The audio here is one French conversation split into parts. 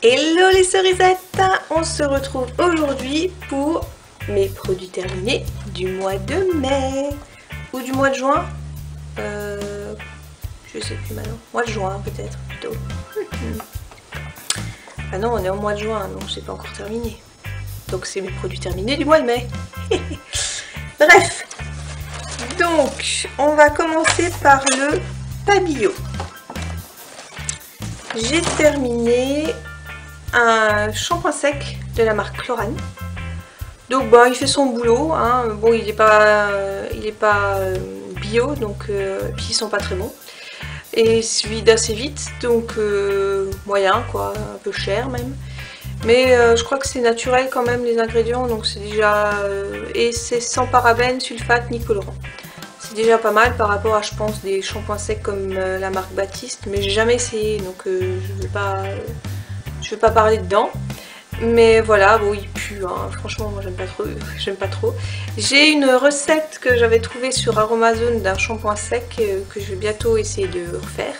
Hello les cerisettes, on se retrouve aujourd'hui pour mes produits terminés du mois de mai ou du mois de juin, je sais plus maintenant, mois de juin peut-être plutôt. Ah non, on est au mois de juin donc c'est pas encore terminé, donc c'est mes produits terminés du mois de mai. Bref, donc on va commencer par le pabillot. J'ai terminé un shampoing sec de la marque Chlorane. Donc bah, il fait son boulot, hein. Bon il est pas bio, donc puis ils sont pas très bons. Et il se vide assez vite, donc moyen quoi, un peu cher même. Mais je crois que c'est naturel quand même les ingrédients, donc c'est déjà... et c'est sans parabènes, sulfate ni colorant. C'est déjà pas mal par rapport à je pense des shampoings secs comme la marque Baptiste, mais j'ai jamais essayé donc je vais pas parler dedans. Mais voilà, bon il pue, hein. Franchement moi j'aime pas trop. J'ai une recette que j'avais trouvée sur Aromazone d'un shampoing sec que je vais bientôt essayer de refaire.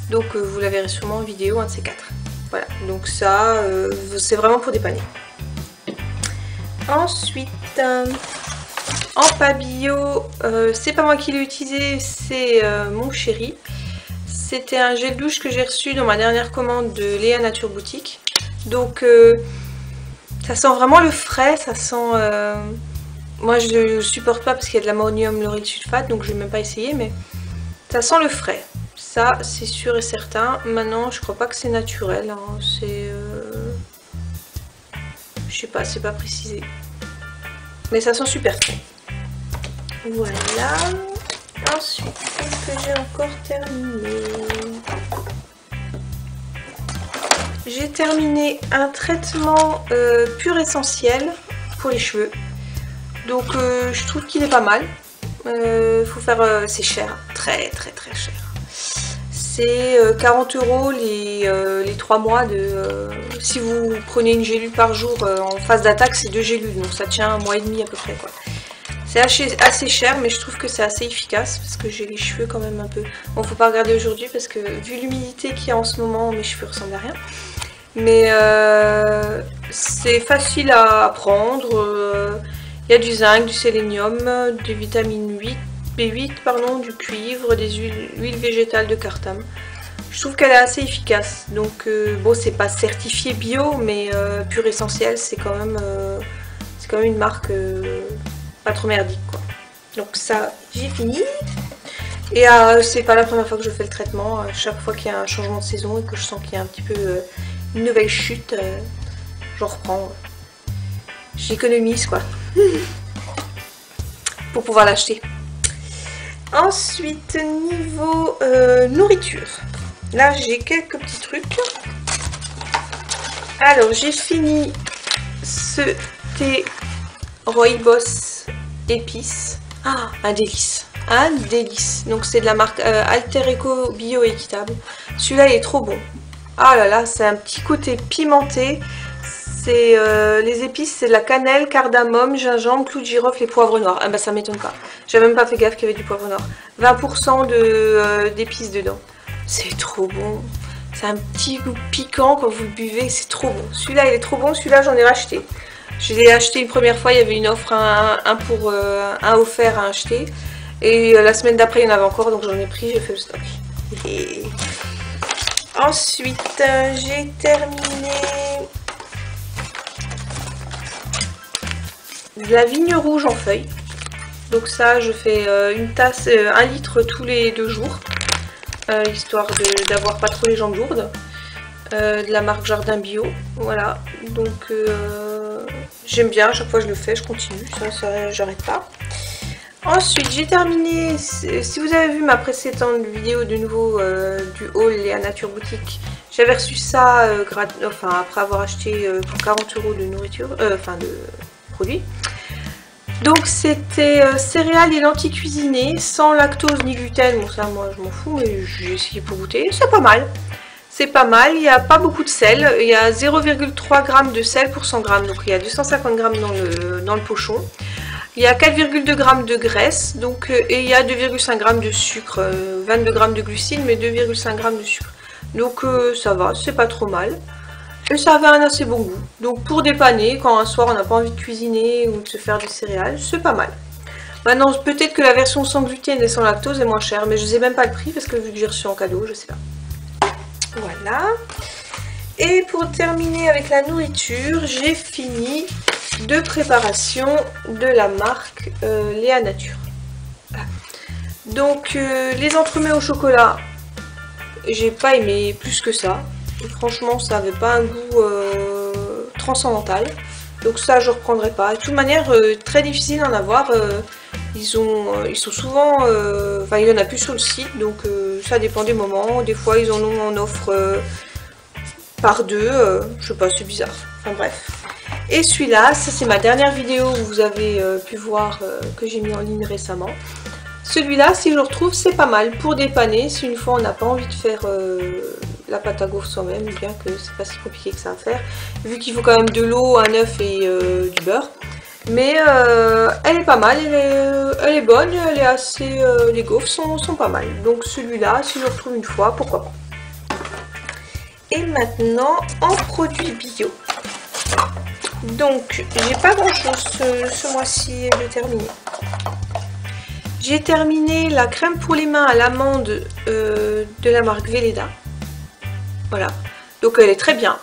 Donc vous la verrez sûrement en vidéo, un de ces quatre. Voilà, donc ça c'est vraiment pour dépanner. Ensuite, en pabillot, c'est pas moi qui l'ai utilisé, c'est mon chéri. C'était un gel douche que j'ai reçu dans ma dernière commande de Léa Nature Boutique. Donc ça sent vraiment le frais, ça sent... moi je ne supporte pas parce qu'il y a de l'ammonium lauryl sulfate, donc je vais même pas essayer, mais ça sent le frais. Ça c'est sûr et certain. Maintenant je crois pas que c'est naturel, hein. C'est... je sais pas, c'est pas précisé. Mais ça sent super frais. Voilà. Ensuite, qu'est-ce que j'ai encore terminé? J'ai terminé un traitement pur essentiel pour les cheveux. Donc je trouve qu'il est pas mal. Faut faire, c'est cher, très cher. C'est 40 € les 3 mois de... si vous prenez une gélule par jour en phase d'attaque, c'est 2 gélules, donc ça tient un mois et demi à peu près quoi. C'est assez cher, mais je trouve que c'est assez efficace parce que j'ai les cheveux quand même un peu... Bon, faut pas regarder aujourd'hui parce que vu l'humidité qu'il y a en ce moment, mes cheveux ressemblent à rien. Mais c'est facile à prendre. Il y a du zinc, du sélénium, des vitamines B8, pardon, du cuivre, des huiles végétales de cartame. Je trouve qu'elle est assez efficace. Donc bon, c'est pas certifié bio, mais pur essentiel, c'est quand même une marque pas trop merdique quoi. Donc ça, j'ai fini. Et c'est pas la première fois que je fais le traitement. Chaque fois qu'il y a un changement de saison et que je sens qu'il y a un petit peu une nouvelle chute, j'en reprends. J'économise quoi. Pour pouvoir l'acheter. Ensuite, niveau nourriture. Là, j'ai quelques petits trucs. Alors, j'ai fini ce thé Rooibos épices. Ah, un délice. Un délice. Donc, c'est de la marque Alter Eco Bio Équitable. Celui-là, il est trop bon. Ah là là, c'est un petit côté pimenté. C'est les épices, c'est de la cannelle, cardamome, gingembre, clou de girofle et poivre noir. Ah bah ça m'étonne pas. J'avais même pas fait gaffe qu'il y avait du poivre noir. 20% d'épices dedans. C'est trop bon. C'est un petit goût piquant quand vous le buvez, c'est trop bon. Celui-là il est trop bon, celui-là j'en ai racheté. Je l'ai acheté une première fois, il y avait une offre, un offert à acheter. Et la semaine d'après il y en avait encore, donc j'en ai pris, j'ai fait le stock. Et... Ensuite, j'ai terminé... de la vigne rouge en feuilles. Donc ça je fais une tasse, 1 litre tous les 2 jours, histoire d'avoir pas trop les jambes lourdes, de la marque Jardin Bio. Voilà, donc j'aime bien, à chaque fois je le fais, je continue, ça j'arrête pas. Ensuite j'ai terminé, si vous avez vu ma précédente vidéo de nouveau du haul Léa Nature Boutique, j'avais reçu ça après avoir acheté pour 40 € de nourriture, de produits. Donc c'était céréales et lentilles cuisinées, sans lactose ni gluten. Bon ça moi je m'en fous, mais j'ai essayé pour goûter, c'est pas mal. C'est pas mal, il n'y a pas beaucoup de sel, il y a 0,3 g de sel pour 100 g, donc il y a 250 g dans le pochon. Il y a 4,2 g de graisse, donc, et il y a 2,5 g de sucre, 22 g de glucides, mais 2,5 g de sucre. Donc ça va, c'est pas trop mal. Et ça avait un assez bon goût. Donc pour dépanner, quand un soir on n'a pas envie de cuisiner ou de se faire des céréales, c'est pas mal. Maintenant, peut-être que la version sans gluten et sans lactose est moins chère, mais je sais même pas le prix parce que vu que j'ai reçu en cadeau, je sais pas. Voilà. Et pour terminer avec la nourriture, j'ai fini 2 préparations de la marque Léa Nature. Voilà. Donc les entremets au chocolat, j'ai pas aimé plus que ça. Et franchement, ça avait pas un goût transcendantal. Donc ça, je reprendrai pas. De toute manière, très difficile d'en avoir. Ils sont souvent... Enfin, il y en a plus sur le site, donc ça dépend des moments. Des fois, ils en ont en offre par 2. Je sais pas, c'est bizarre. Enfin bref. Et celui-là, ça c'est ma dernière vidéo où vous avez pu voir que j'ai mis en ligne récemment. Celui-là, si je le retrouve, c'est pas mal pour dépanner. Si une fois on n'a pas envie de faire la pâte à gaufre soi-même, bien que c'est pas si compliqué que ça à faire. Vu qu'il faut quand même de l'eau, un œuf et du beurre. Mais elle est pas mal, elle est bonne, elle est assez, les gaufres sont pas mal. Donc celui-là, si je le retrouve une fois, pourquoi pas. Et maintenant, en produits bio. Donc, j'ai pas grand chose ce mois-ci de terminer. J'ai terminé la crème pour les mains à l'amande de la marque Velleda. Voilà, donc elle est très bien.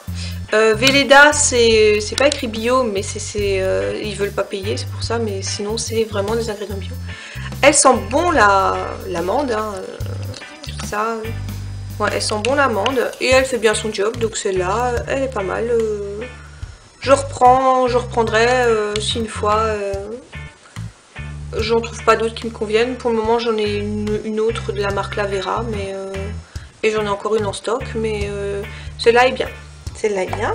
Velleda, c'est pas écrit bio, mais ils veulent pas payer, c'est pour ça, mais sinon c'est vraiment des ingrédients bio. Elle sent bon l'amande, hein, ça, ouais, elle sent bon l'amande, et elle fait bien son job, donc celle-là, elle est pas mal. Je reprendrai si une fois j'en trouve pas d'autres qui me conviennent. Pour le moment, j'en ai une autre de la marque Lavera, mais et j'en ai encore une en stock, mais celle-là est bien. Celle-là est bien.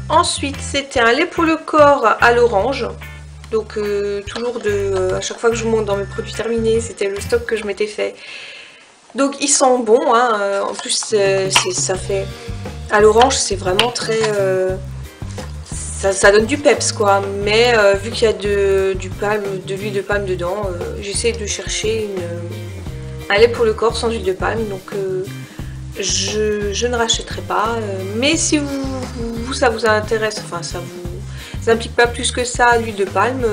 Ensuite, c'était un lait pour le corps à l'orange. Donc, toujours à chaque fois que je vous montre dans mes produits terminés, c'était le stock que je m'étais fait. Donc, ils sont bons. Hein. En plus, ça fait... À l'orange, c'est vraiment très... Ça donne du peps, quoi. Mais vu qu'il y a de l'huile de palme dedans, j'essaie de chercher un lait pour le corps sans huile de palme. Donc... Je ne rachèterai pas, mais si ça vous intéresse, enfin ça vous implique pas plus que ça l'huile de palme,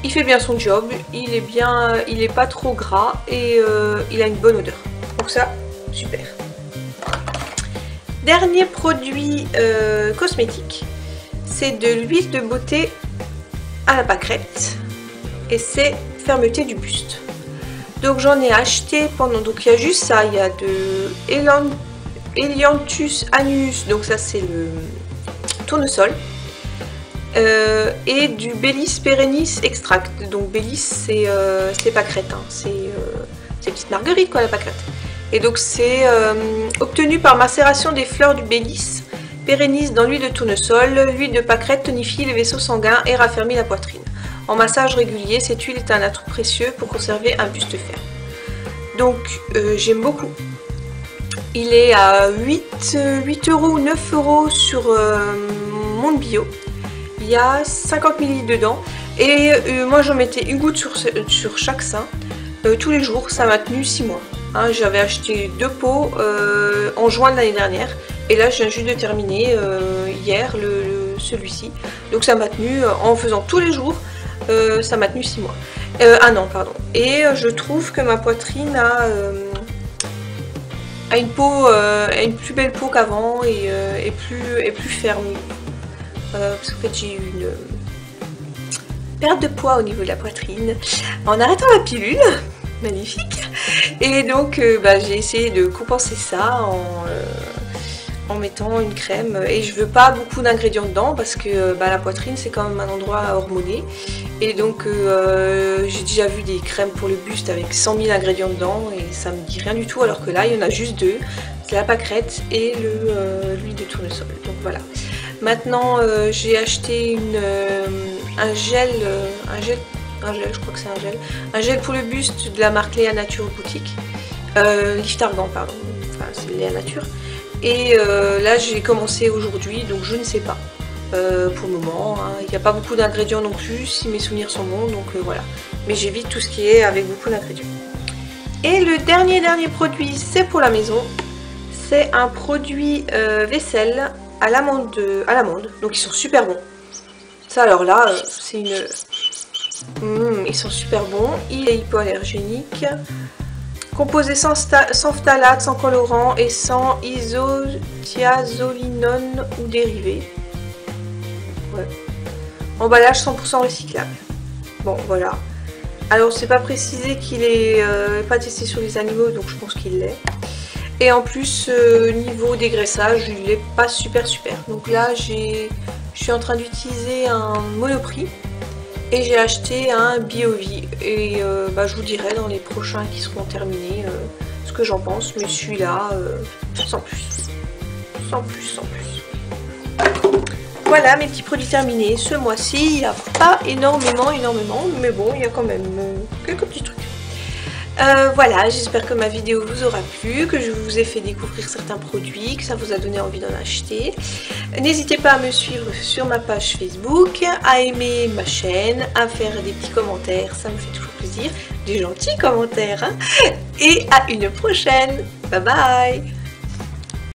il fait bien son job, il est pas trop gras et il a une bonne odeur. Donc ça, super. Dernier produit cosmétique, c'est de l'huile de beauté à la pâquerette et c'est fermeté du buste. Donc j'en ai acheté pendant, donc il y a juste ça, il y a de Helianthus annuus, donc ça c'est le tournesol, et du Bellis perennis extract. Donc Bellis c'est pâquerette, hein. C'est petite marguerite quoi la pâquerette. Et donc c'est obtenu par macération des fleurs du Bellis perennis dans l'huile de tournesol. L'huile de pâquerette tonifie les vaisseaux sanguins et raffermit la poitrine. En massage régulier, cette huile est un atout précieux pour conserver un buste ferme. Donc j'aime beaucoup. Il est à 8 € ou 9 € sur Monde Bio. Il y a 50 ml dedans. Et moi j'en mettais une goutte sur chaque sein. Tous les jours, ça m'a tenu 6 mois. Hein, j'avais acheté 2 pots en juin de l'année dernière. Et là je viens juste de terminer hier celui-ci. Donc ça m'a tenu en faisant tous les jours. Ça m'a tenu 6 mois. 1 an, pardon. Et je trouve que ma poitrine a une plus belle peau qu'avant et plus ferme. Parce qu'en fait j'ai eu une perte de poids au niveau de la poitrine en arrêtant la pilule. Magnifique. Et donc j'ai essayé de compenser ça en mettant une crème, et je veux pas beaucoup d'ingrédients dedans parce que la poitrine c'est quand même un endroit hormoné, et donc j'ai déjà vu des crèmes pour le buste avec 100 000 ingrédients dedans et ça me dit rien du tout, alors que là il y en a juste 2, c'est la pâquerette et l'huile de tournesol. Donc voilà. Maintenant j'ai acheté un gel, je crois que c'est un gel pour le buste de la marque Léa Nature Boutique, Lift Argan pardon, enfin c'est Léa Nature. Et là j'ai commencé aujourd'hui, donc je ne sais pas pour le moment, hein. Il n'y a pas beaucoup d'ingrédients non plus si mes souvenirs sont bons, donc voilà. Mais j'évite tout ce qui est avec beaucoup d'ingrédients. Et le dernier produit, c'est pour la maison, c'est un produit vaisselle à l'amande. Donc ils sont super bons. Ça alors là, c'est une... ils sont super bons. Il est hypoallergénique. Composé sans phtalates, sans colorant et sans isothiazolinone ou dérivés. Ouais. Emballage 100% recyclable. Bon, voilà. Alors, c'est pas précisé qu'il est pas testé sur les animaux, donc je pense qu'il l'est. Et en plus, niveau dégraissage, il est pas super. Donc là, je suis en train d'utiliser un Monoprix. Et j'ai acheté un BioVie et je vous dirai dans les prochains qui seront terminés ce que j'en pense. Mais celui-là, sans plus. Voilà mes petits produits terminés. Ce mois-ci, il n'y a pas énormément, mais bon, il y a quand même quelques petits trucs. Voilà, j'espère que ma vidéo vous aura plu, que je vous ai fait découvrir certains produits, que ça vous a donné envie d'en acheter. N'hésitez pas à me suivre sur ma page Facebook, à aimer ma chaîne, à faire des petits commentaires, ça me fait toujours plaisir, des gentils commentaires. Et à une prochaine, bye bye.